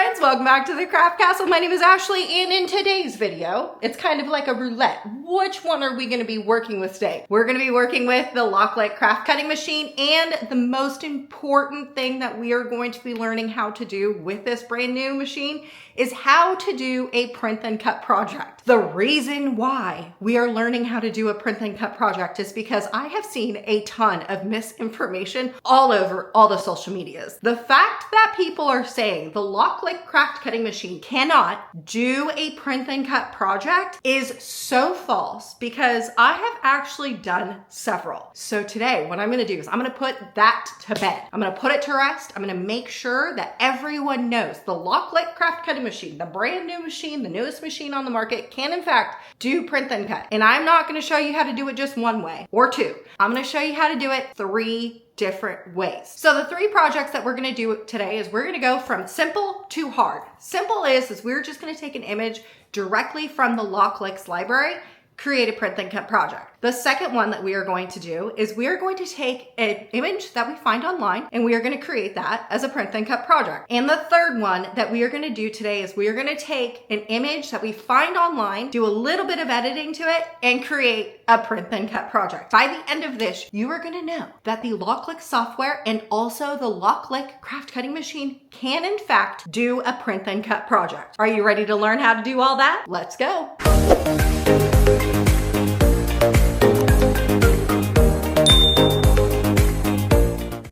friends, welcome back to the Craft Castle. My name is Ashley, and in today's video, it's kind of like a roulette. Which one are we going to be working with today? We're going to be working with the Loklik craft cutting machine, and the most important thing that we are going to be learning how to do with this brand new machine is how to do a print and cut project. The reason why we are learning how to do a print and cut project is because I have seen a ton of misinformation all over all the social medias. The fact that people are saying the Loklik craft cutting machine cannot do a print and cut project is so false, because I have actually done several. So today, what I'm gonna do is I'm gonna put that to bed. I'm gonna put it to rest. I'm gonna make sure that everyone knows the Loklik craft cutting machine, the brand new machine, the newest machine on the market, can in fact do print and cut. And I'm not gonna show you how to do it just one way or two. I'm gonna show you how to do it 3 different ways. So the 3 projects that we're gonna do today is we're gonna go from simple to hard. Simple is we're just gonna take an image directly from the Loklik's library, create a print and cut project. The second one that we are going to do is we are going to take an image that we find online, and we are going to create that as a print and cut project. And the third one that we are going to do today is we are going to take an image that we find online, do a little bit of editing to it, and create a print and cut project. By the end of this, you are going to know that the Loklik software and also the Loklik craft cutting machine can in fact do a print and cut project. Are you ready to learn how to do all that? Let's go.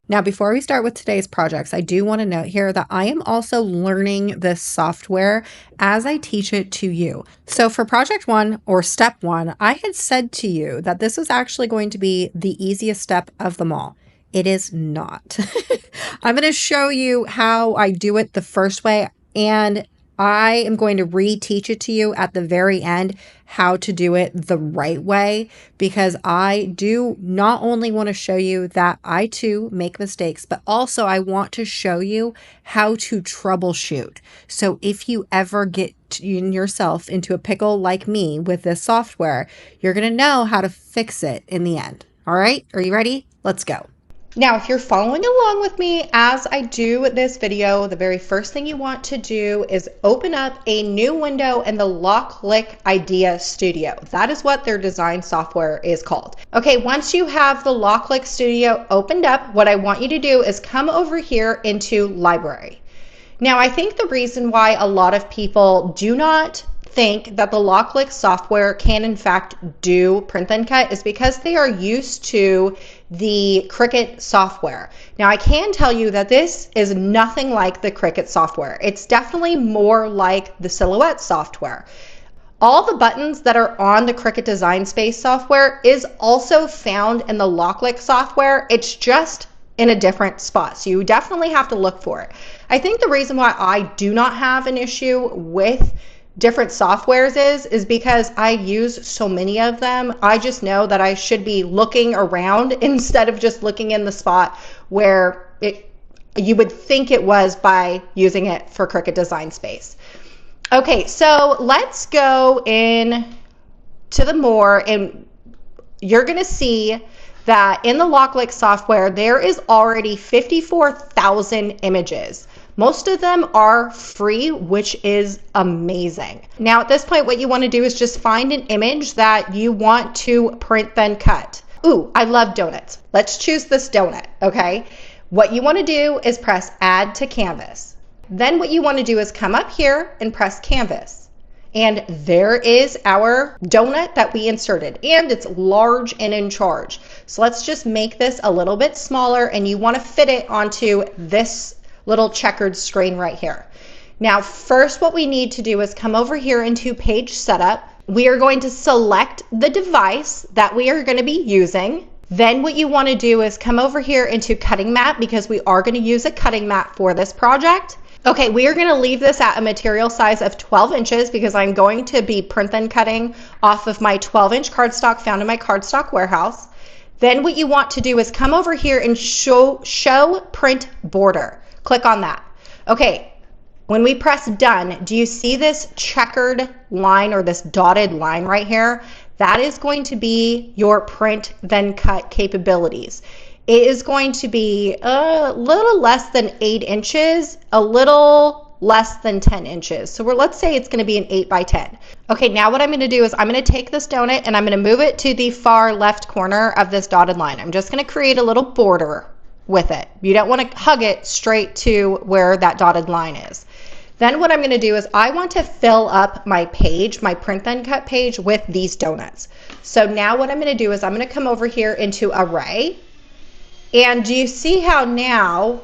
Now, before we start with today's projects, I do want to note here that I am also learning this software as I teach it to you. So for project 1 or step 1, I had said to you that this was actually going to be the easiest step of them all. It is not. I'm going to show you how I do it the first way, and I am going to reteach it to you at the very end how to do it the right way, because I do not only want to show you that I too make mistakes, but also I want to show you how to troubleshoot. So if you ever get yourself into a pickle like me with this software, you're going to know how to fix it in the end. All right, are you ready? Let's go. Now, if you're following along with me as I do this video, the very first thing you want to do is open up a new window in the Loklik Idea Studio. That is what their design software is called. Okay, once you have the Loklik Studio opened up, what I want you to do is come over here into Library. Now, I think the reason why a lot of people do not think that the Loklik software can in fact do print and cut is because they are used to the Cricut software. Now, I can tell you that this is nothing like the Cricut software. It's definitely more like the Silhouette software. All the buttons that are on the Cricut Design Space software is also found in the Loklik software. It's just in a different spot. So you definitely have to look for it. I think the reason why I do not have an issue with different softwares is because I use so many of them. I just know that I should be looking around instead of just looking in the spot where you would think it was by using it for Cricut Design Space. Okay, so let's go in to the more, and you're gonna see that in the Loklik software, there is already 54,000 images. Most of them are free, which is amazing. Now, at this point, what you want to do is just find an image that you want to print then cut. Ooh, I love donuts. Let's choose this donut, okay? What you want to do is press Add to Canvas. Then what you want to do is come up here and press Canvas. And there is our donut that we inserted, and it's large and in charge. So let's just make this a little bit smaller, and you want to fit it onto this little checkered screen right here. Now, first what we need to do is come over here into Page Setup. We are going to select the device that we are going to be using. Then what you want to do is come over here into Cutting Mat, because we are going to use a cutting mat for this project. Okay, we are going to leave this at a material size of 12 inches because I'm going to be print and cutting off of my 12-inch cardstock found in my cardstock warehouse. Then what you want to do is come over here and show print border. Click on that. Okay, when we press done, do you see this checkered line or this dotted line right here? That is going to be your print then cut capabilities. It is going to be a little less than 8 inches, a little less than 10 inches. So let's say it's going to be an 8 by 10. Okay, now what I'm going to do is I'm going to take this donut and I'm going to move it to the far left corner of this dotted line. I'm just going to create a little border with it. You don't want to hug it straight to where that dotted line is. Then what I'm going to do is I want to fill up my page, my print then cut page, with these donuts. So now what I'm going to do is I'm going to come over here into array. And do you see how now,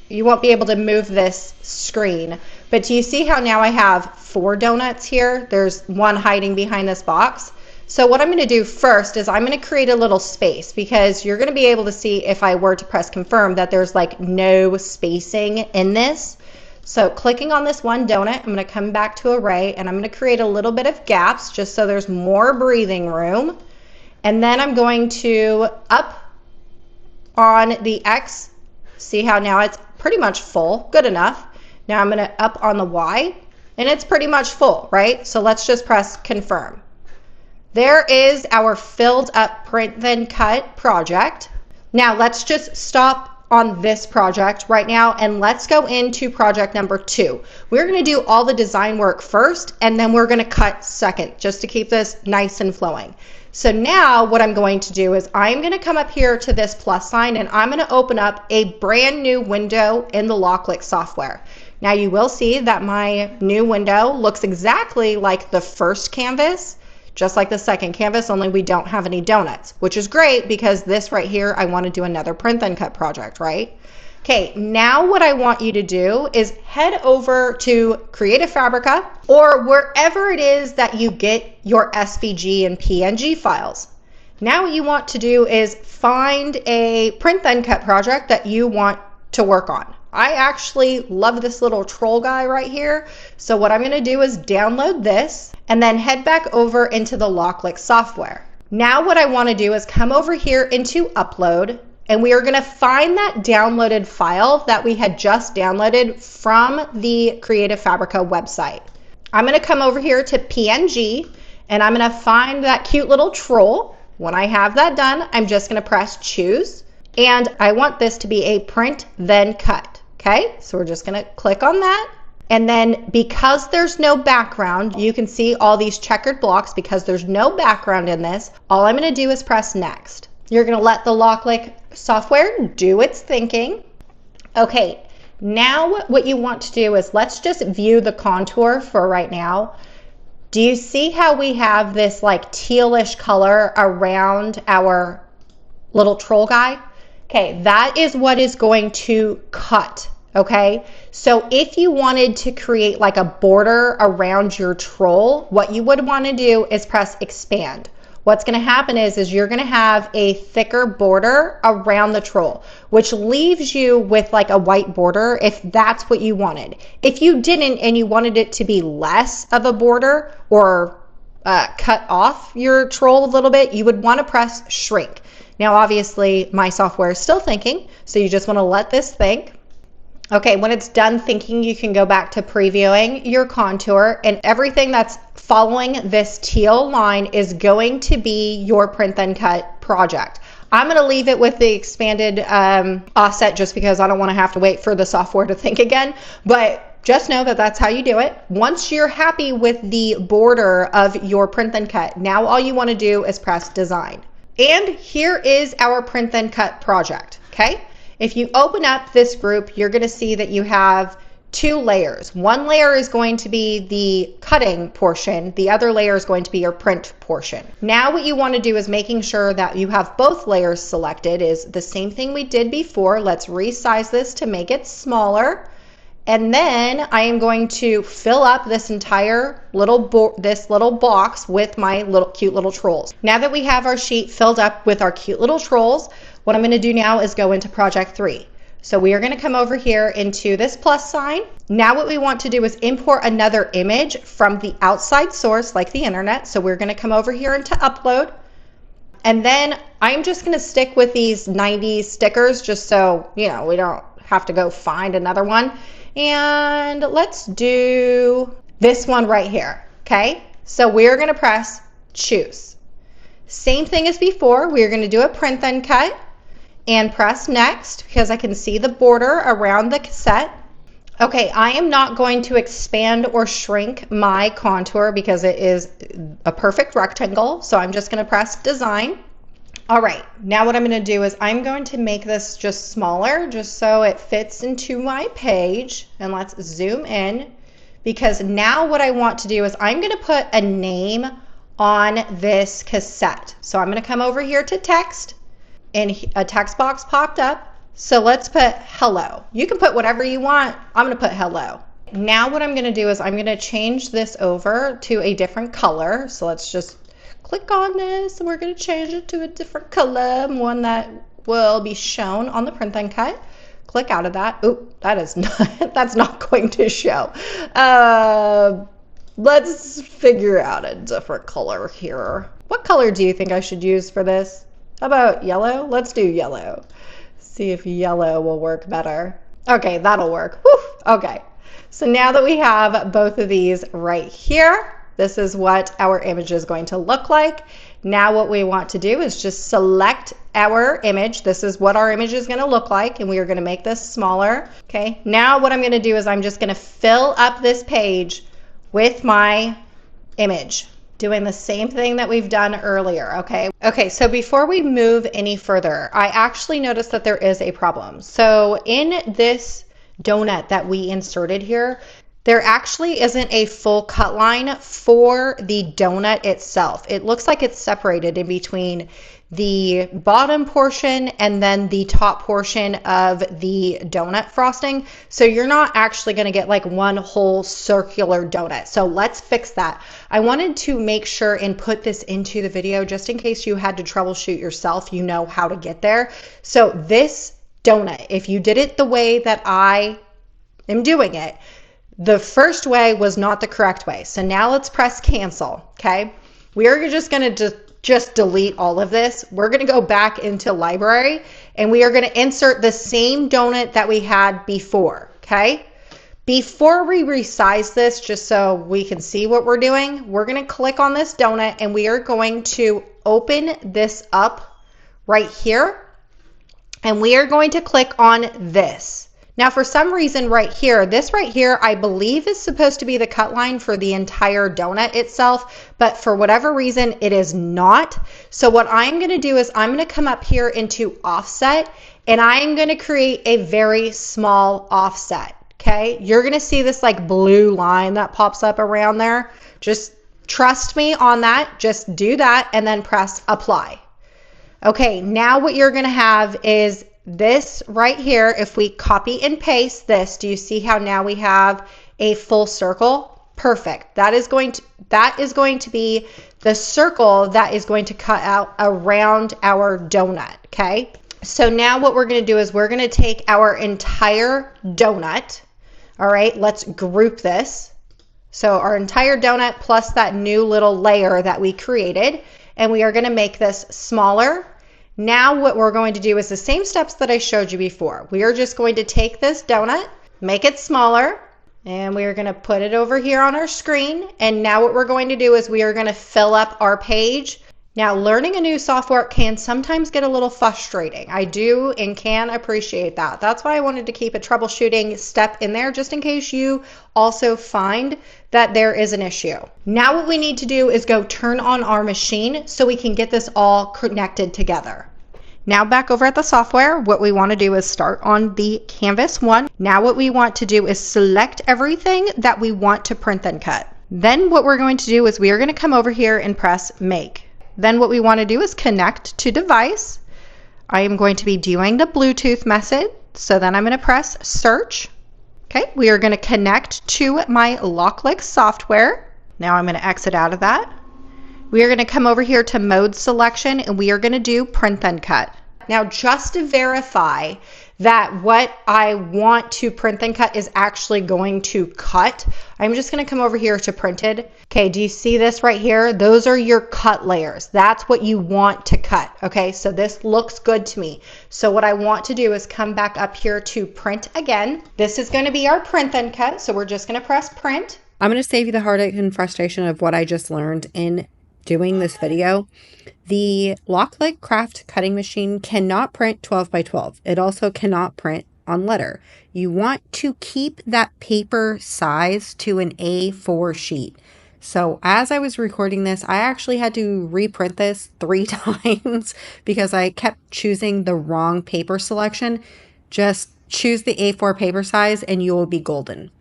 you won't be able to move this screen, but do you see how now I have 4 donuts here? There's one hiding behind this box. So what I'm going to do first is I'm going to create a little space, because you're going to be able to see if I were to press confirm that there's like no spacing in this. So clicking on this one donut, I'm going to come back to array and I'm going to create a little bit of gaps just so there's more breathing room. And then I'm going to up on the X. See how now it's pretty much full, good enough. Now I'm going to up on the Y and it's pretty much full, right? So let's just press confirm. There is our filled up print then cut project. Now let's just stop on this project right now and let's go into project number 2. We're going to do all the design work first and then we're going to cut second, just to keep this nice and flowing. So now what I'm going to do is I'm going to come up here to this plus sign and I'm going to open up a brand new window in the Loklik software. Now you will see that my new window looks exactly like the first canvas, just like the second canvas, only we don't have any donuts, which is great because this right here, I want to do another print then cut project, right? Okay, now what I want you to do is head over to Creative Fabrica or wherever it is that you get your SVG and PNG files. Now what you want to do is find a print then cut project that you want to work on. I actually love this little troll guy right here. So what I'm going to do is download this and then head back over into the Loklik software. Now what I want to do is come over here into upload and we are going to find that downloaded file that we had just downloaded from the Creative Fabrica website. I'm going to come over here to PNG and I'm going to find that cute little troll. When I have that done, I'm just going to press choose and I want this to be a print then cut. Okay, so we're just going to click on that. And then because there's no background, you can see all these checkered blocks because there's no background in this. All I'm going to do is press next. You're going to let the Loklik software do its thinking. Okay, now what you want to do is let's just view the contour for right now. Do you see how we have this like tealish color around our little troll guy? Okay, that is what is going to cut. Okay, so if you wanted to create like a border around your troll, what you would want to do is press expand. What's going to happen is you're going to have a thicker border around the troll, which leaves you with like a white border if that's what you wanted. If you didn't and you wanted it to be less of a border or cut off your troll a little bit, you would want to press shrink. Now, obviously, my software is still thinking, so you just want to let this think. Okay, when it's done thinking, you can go back to previewing your contour, and everything that's following this teal line is going to be your print then cut project. I'm going to leave it with the expanded offset just because I don't want to have to wait for the software to think again, but just know that that's how you do it. Once you're happy with the border of your print then cut, now all you want to do is press design. And here is our print then cut project, okay? If you open up this group, you're going to see that you have 2 layers. One layer is going to be the cutting portion. The other layer is going to be your print portion. Now what you want to do is making sure that you have both layers selected is the same thing we did before. Let's resize this to make it smaller. And then I am going to fill up this entire little box with my cute little trolls. Now that we have our sheet filled up with our cute little trolls, what I'm going to do now is go into project 3. So we are going to come over here into this plus sign. Now what we want to do is import another image from the outside source like the internet. So we're going to come over here into upload. And then I'm just going to stick with these 90s stickers just so, you know, we don't have to go find another one. And let's do this one right here, okay? So we're going to press choose. Same thing as before, we're going to do a print then cut and press next because I can see the border around the cassette. Okay, I am not going to expand or shrink my contour because it is a perfect rectangle. So I'm just going to press design. All right, now what I'm going to do is I'm going to make this just smaller just so it fits into my page. And let's zoom in, because now what I want to do is I'm going to put a name on this cassette. So I'm going to come over here to text, and a text box popped up. So let's put hello. You can put whatever you want. I'm going to put hello. Now what I'm going to do is I'm going to change this over to a different color. So let's just click on this, and we're going to change it to a different color, one that will be shown on the print and cut. Click out of that. Oop, that is not, that's not going to show. Let's figure out a different color here. What color do you think I should use for this? How about yellow? Let's do yellow. See if yellow will work better. Okay, that'll work. Whew. Okay, so now that we have both of these right here, this is what our image is going to look like. Now what we want to do is just select our image. This is what our image is going to look like, and we are going to make this smaller. Okay, now what I'm going to do is I'm just going to fill up this page with my image, doing the same thing that we've done earlier, okay? Okay, so before we move any further, I actually noticed that there is a problem. So in this donut that we inserted here, there actually isn't a full cut line for the donut itself. It looks like it's separated in between the bottom portion and then the top portion of the donut frosting. So you're not actually going to get like one whole circular donut. So let's fix that. I wanted to make sure and put this into the video just in case you had to troubleshoot yourself, you know how to get there. So this donut, if you did it the way that I am doing it, the first way was not the correct way. So now let's press cancel, okay? We are just going to just delete all of this. We're going to go back into library, and we are going to insert the same donut that we had before, okay? Before we resize this, just so we can see what we're doing, we're going to click on this donut, and we are going to open this up right here, and we are going to click on this. Now, for some reason right here, this right here, I believe is supposed to be the cut line for the entire donut itself, but for whatever reason, it is not. So what I'm going to do is I'm going to come up here into offset, and I'm going to create a very small offset, okay? You're going to see this like blue line that pops up around there. Just trust me on that. Just do that and then press apply. Okay, now what you're going to have is this right here. If we copy and paste this, do you see how now we have a full circle? Perfect. That is going to be the circle that is going to cut out around our donut, okay? So now what we're going to do is we're going to take our entire donut. All right, let's group this. So our entire donut plus that new little layer that we created, and we are going to make this smaller. Now what we're going to do is the same steps that I showed you before. We are just going to take this donut, make it smaller, and we are going to put it over here on our screen. And now what we're going to do is we are going to fill up our page. Now, learning a new software can sometimes get a little frustrating. I do and can appreciate that. That's why I wanted to keep a troubleshooting step in there just in case you also find that there is an issue. Now what we need to do is go turn on our machine so we can get this all connected together. Now back over at the software, what we want to do is start on the canvas one. Now what we want to do is select everything that we want to print and cut. Then what we're going to do is we are going to come over here and press make. Then what we want to do is connect to device. I am going to be doing the Bluetooth method. So then I'm going to press search. Okay, we are going to connect to my Loklik software. Now I'm going to exit out of that. We are going to come over here to mode selection, and we are going to do print and cut. Now just to verify that what I want to print and cut is actually going to cut, I'm just going to come over here to printed. Okay, do you see this right here? Those are your cut layers. That's what you want to cut. Okay, so this looks good to me. So what I want to do is come back up here to print again. This is going to be our print and cut. So we're just going to press print. I'm going to save you the heartache and frustration of what I just learned in doing this video. The Loklik craft cutting machine cannot print 12 by 12. It also cannot print on letter. You want to keep that paper size to an A4 sheet. So as I was recording this, I actually had to reprint this 3 times because I kept choosing the wrong paper selection. Just choose the A4 paper size and you will be golden.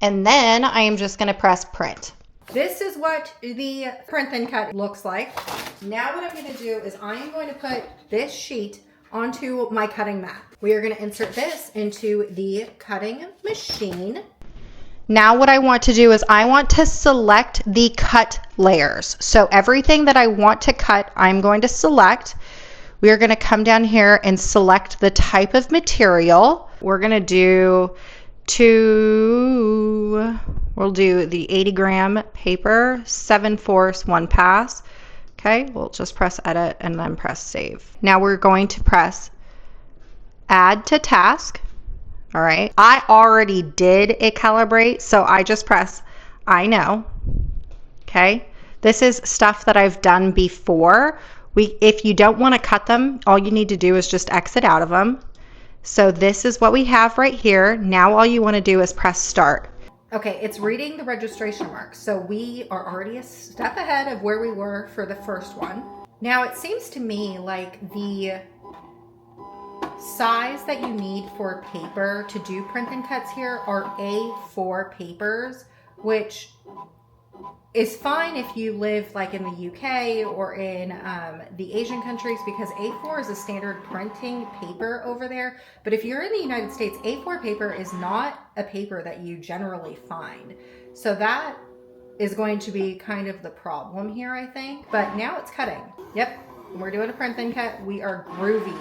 And then I am just going to press print. This is what the print and cut looks like. Now what I'm going to do is I am going to put this sheet onto my cutting mat. We are going to insert this into the cutting machine. Now what I want to do is I want to select the cut layers. So everything that I want to cut, I'm going to select. We are going to come down here and select the type of material. We're going to do we'll do the 80 gram paper, 7/4, 1 pass. Okay, we'll just press edit and then press save. Now we're going to press add to task. All right, I already did a calibrate, so I just press I know. Okay, this is stuff that I've done before. If you don't want to cut them, all you need to do is just exit out of them. So this is what we have right here. Now all you want to do is press start. Okay, it's reading the registration mark. So we are already a step ahead of where we were for the first one. Now it seems to me like the size that you need for paper to do print and cuts here are A4 papers, which is fine if you live like in the UK or in the Asian countries, because A4 is a standard printing paper over there. But if you're in the United States, A4 paper is not a paper that you generally find. So that is going to be kind of the problem here, I think. But now it's cutting. Yep, we're doing a print and cut. We are groovy.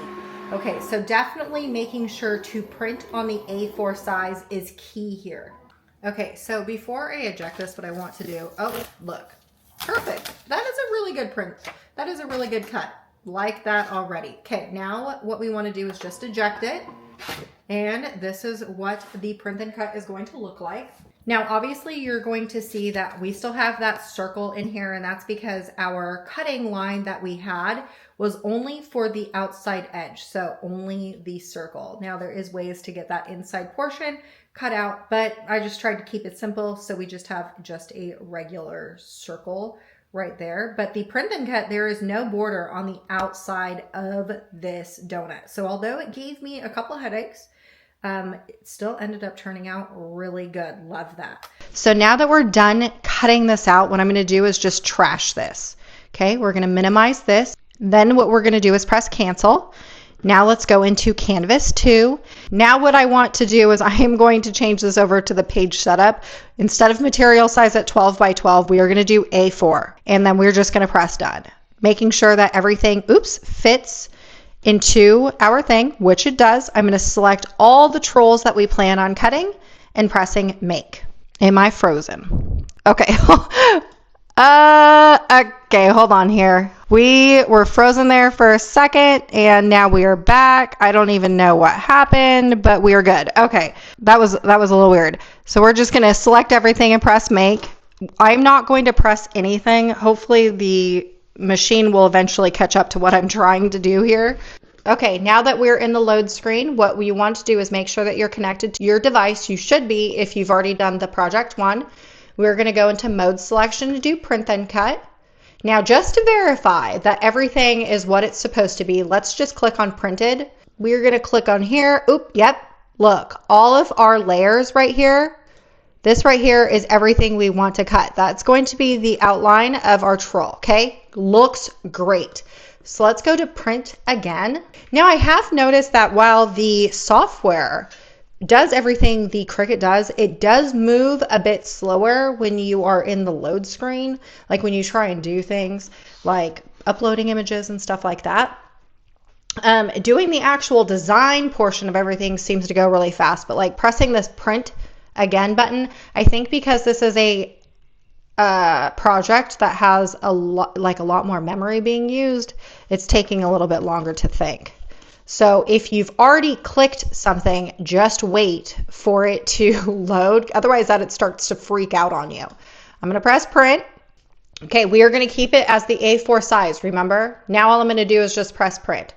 Okay, so definitely making sure to print on the A4 size is key here. Okay, so before I eject this, what I want to do, oh, look, perfect. That is a really good print. That is a really good cut. Like that already. Okay, now what we want to do is just eject it. And this is what the print and cut is going to look like. Now, obviously, you're going to see that we still have that circle in here, and that's because our cutting line that we had was only for the outside edge, so only the circle. Now, there is ways to get that inside portion cut out, but I just tried to keep it simple, so we just have just a regular circle right there. But the print and cut, there is no border on the outside of this donut. So although it gave me a couple headaches, it still ended up turning out really good. Love that. So now that we're done cutting this out, what I'm going to do is just trash this. Okay, we're going to minimize this. Then what we're going to do is press cancel. Now let's go into Canvas 2. Now what I want to do is I am going to change this over to the page setup. Instead of material size at 12 by 12, we are going to do A4. And then we're just going to press done. Making sure that everything, fits into our thing, which it does. I'm going to select all the trolls that we plan on cutting and pressing make. Am I frozen? Okay. Okay, hold on here. We were frozen there for a second and now we are back. I don't even know what happened, but we are good. Okay, that was a little weird. So we're just going to select everything and press make. I'm not going to press anything. Hopefully the machine will eventually catch up to what I'm trying to do here. Okay, now that we're in the load screen, what we want to do is make sure that you're connected to your device. You should be if you've already done the project one. We're going to go into mode selection to do print and cut. Now, just to verify that everything is what it's supposed to be, let's just click on printed. We're going to click on here. Yep. Look, all of our layers right here. This right here is everything we want to cut. That's going to be the outline of our troll, okay? Looks great. So let's go to print again. Now I have noticed that while the software does everything the Cricut does, it does move a bit slower when you are in the load screen, like when you try and do things like uploading images and stuff like that. Doing the actual design portion of everything seems to go really fast, but like pressing this print again button, I think because this is a project that has a lot more memory being used, it's taking a little bit longer to think. So if you've already clicked something, just wait for it to load. Otherwise that it starts to freak out on you. I'm going to press print. Okay, we are going to keep it as the A4 size, remember? Now all I'm going to do is just press print.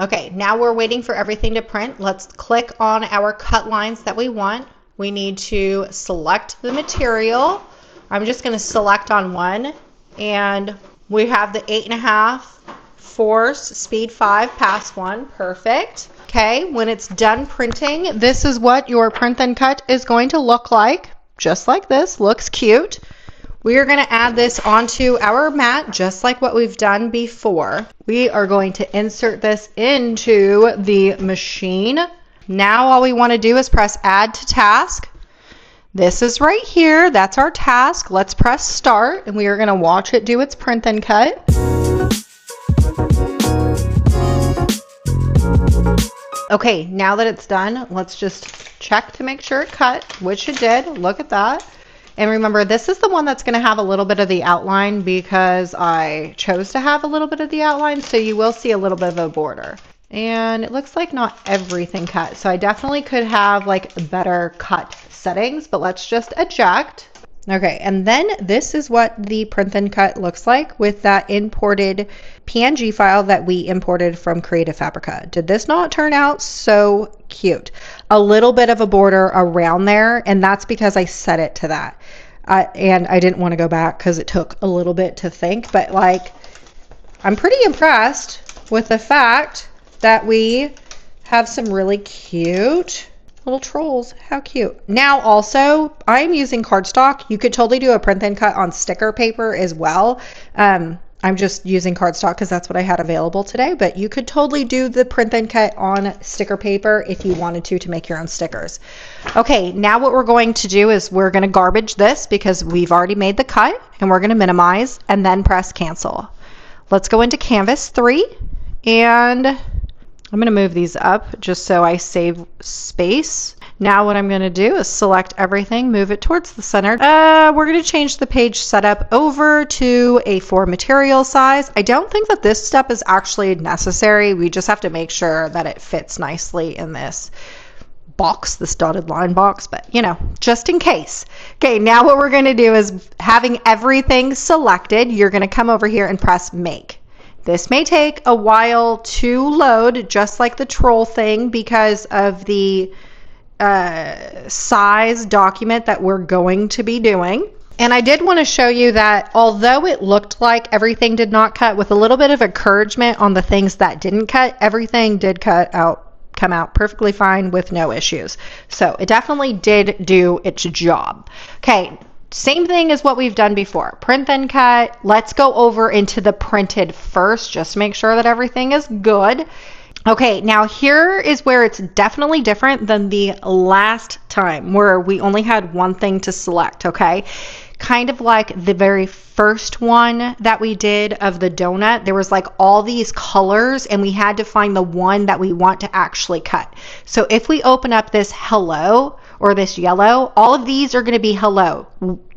Okay, now we're waiting for everything to print. Let's click on our cut lines that we want. We need to select the material. I'm just going to select on one, and we have the 8.5 force speed 5 pass 1. Perfect. Okay, when it's done printing, this is what your print and cut is going to look like. Just like this. Looks cute. We are going to add this onto our mat just like what we've done before. We are going to insert this into the machine. Now all we want to do is press add to task. This is right here. That's our task. Let's press start, and we are going to watch it do its print and cut. Okay, now that it's done, let's just check to make sure it cut, which it did. Look at that. And remember, this is the one that's going to have a little bit of the outline because I chose to have a little bit of the outline, so you will see a little bit of a border. And it looks like not everything cut, so I definitely could have like better cut settings, but let's just eject. Okay, and then this is what the print and cut looks like with that imported PNG file that we imported from Creative Fabrica. Did this not turn out so cute? A little bit of a border around there, and that's because I set it to that. And I didn't want to go back because it took a little bit to think, but like, I'm pretty impressed with the fact that we have some really cute little trolls. How cute. Now also, I'm using cardstock. You could totally do a print and cut on sticker paper as well. I'm just using cardstock because that's what I had available today, but you could totally do the print and cut on sticker paper if you wanted to make your own stickers. Okay, now what we're going to do is we're going to garbage this because we've already made the cut, and we're going to minimize and then press cancel. Let's go into Canvas 3, and I'm going to move these up just so I save space. Now what I'm going to do is select everything, move it towards the center. We're going to change the page setup over to A4 material size. I don't think that this step is actually necessary. We just have to make sure that it fits nicely in this box, this dotted line box, but you know, just in case. Okay, now what we're going to do is, having everything selected, you're going to come over here and press make. This may take a while to load, just like the troll thing, because of the size document that we're going to be doing. And I did want to show you that although it looked like everything did not cut, with a little bit of encouragement on the things that didn't cut, everything did come out perfectly fine with no issues. So it definitely did do its job. Okay, same thing as what we've done before. Print and cut. Let's go over into the printed first, just to make sure that everything is good. Okay, now here is where it's definitely different than the last time where we only had one thing to select, okay? Kind of like the very first one that we did of the donut, there was like all these colors and we had to find the one that we want to actually cut. So if we open up this hello or this yellow, all of these are going to be hello.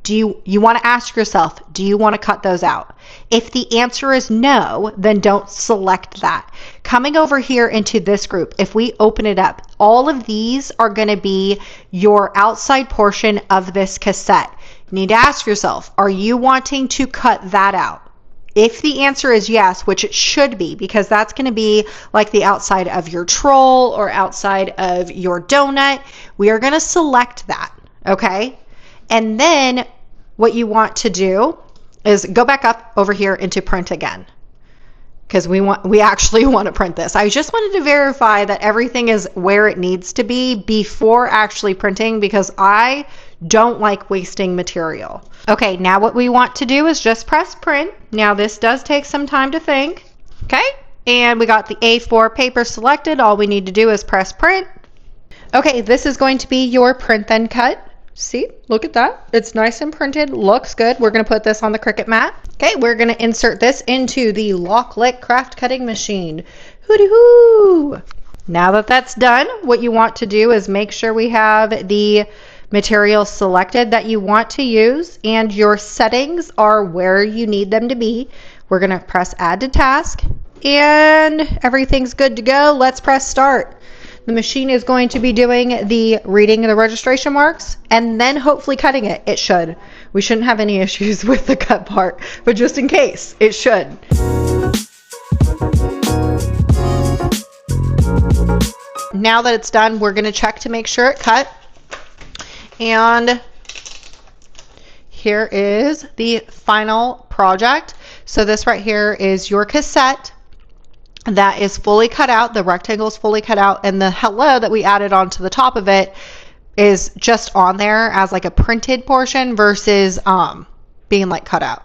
Do you want to ask yourself, do you want to cut those out? If the answer is no, then don't select that. Coming over here into this group, if we open it up, all of these are going to be your outside portion of this cassette. You need to ask yourself, are you wanting to cut that out? If the answer is yes, which it should be, because that's going to be like the outside of your troll or outside of your donut, we are going to select that, okay? And then what you want to do is go back up over here into print again, because we actually want to print this. I just wanted to verify that everything is where it needs to be before actually printing, because I don't like wasting material. Okay, now what we want to do is just press print. Now this does take some time to think. Okay, and we got the A4 paper selected. All we need to do is press print. Okay, this is going to be your print and cut. See, look at that. It's nice and printed, looks good. We're going to put this on the Cricut mat. Okay, we're going to insert this into the Loklik craft cutting machine. Hoo-dee-hoo! Now that that's done, what you want to do is make sure we have the materials selected that you want to use and your settings are where you need them to be. We're going to press add to task and everything's good to go. Let's press start. The machine is going to be doing the reading the registration marks and then hopefully cutting it. It should. We shouldn't have any issues with the cut part, but just in case, it should. Now that it's done, we're going to check to make sure it cut. And here is the final project. So this right here is your cassette that is fully cut out. The rectangle is fully cut out, and the hello that we added onto the top of it is just on there as like a printed portion versus being like cut out.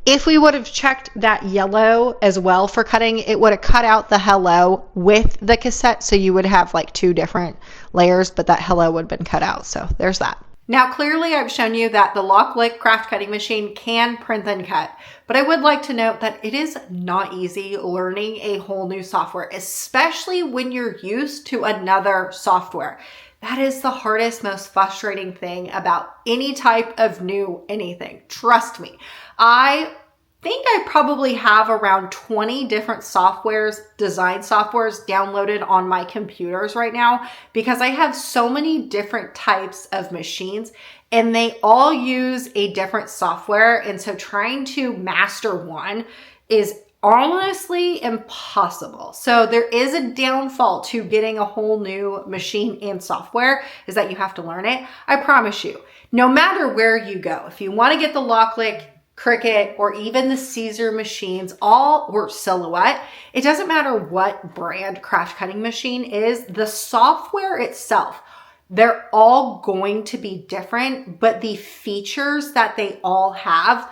If we would have checked that yellow as well for cutting, it would have cut out the hello with the cassette, so you would have like two different layers, but that hello would have been cut out. So there's that. Now, clearly I've shown you that the Loklik craft cutting machine can print and cut, but I would like to note that it is not easy learning a whole new software, especially when you're used to another software. That is the hardest, most frustrating thing about any type of new anything. Trust me. I think I probably have around 20 different softwares, design softwares downloaded on my computers right now because I have so many different types of machines and they all use a different software. And so trying to master one is honestly impossible. So there is a downfall to getting a whole new machine and software is that you have to learn it. I promise you, no matter where you go, if you want to get the Loklik, Cricut, or even the Caesar machines, or Silhouette, it doesn't matter what brand craft cutting machine is, the software itself, they're all going to be different, but the features that they all have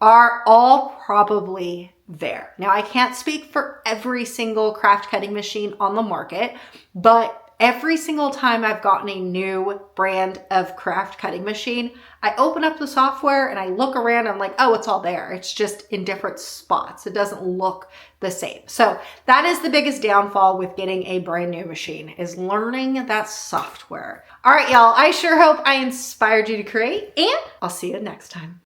are all probably there. Now, I can't speak for every single craft cutting machine on the market, but every single time I've gotten a new brand of craft cutting machine, I open up the software and I look around and I'm like, oh, it's all there. It's just in different spots. It doesn't look the same. So that is the biggest downfall with getting a brand new machine is learning that software. All right, y'all, I sure hope I inspired you to create, and I'll see you next time.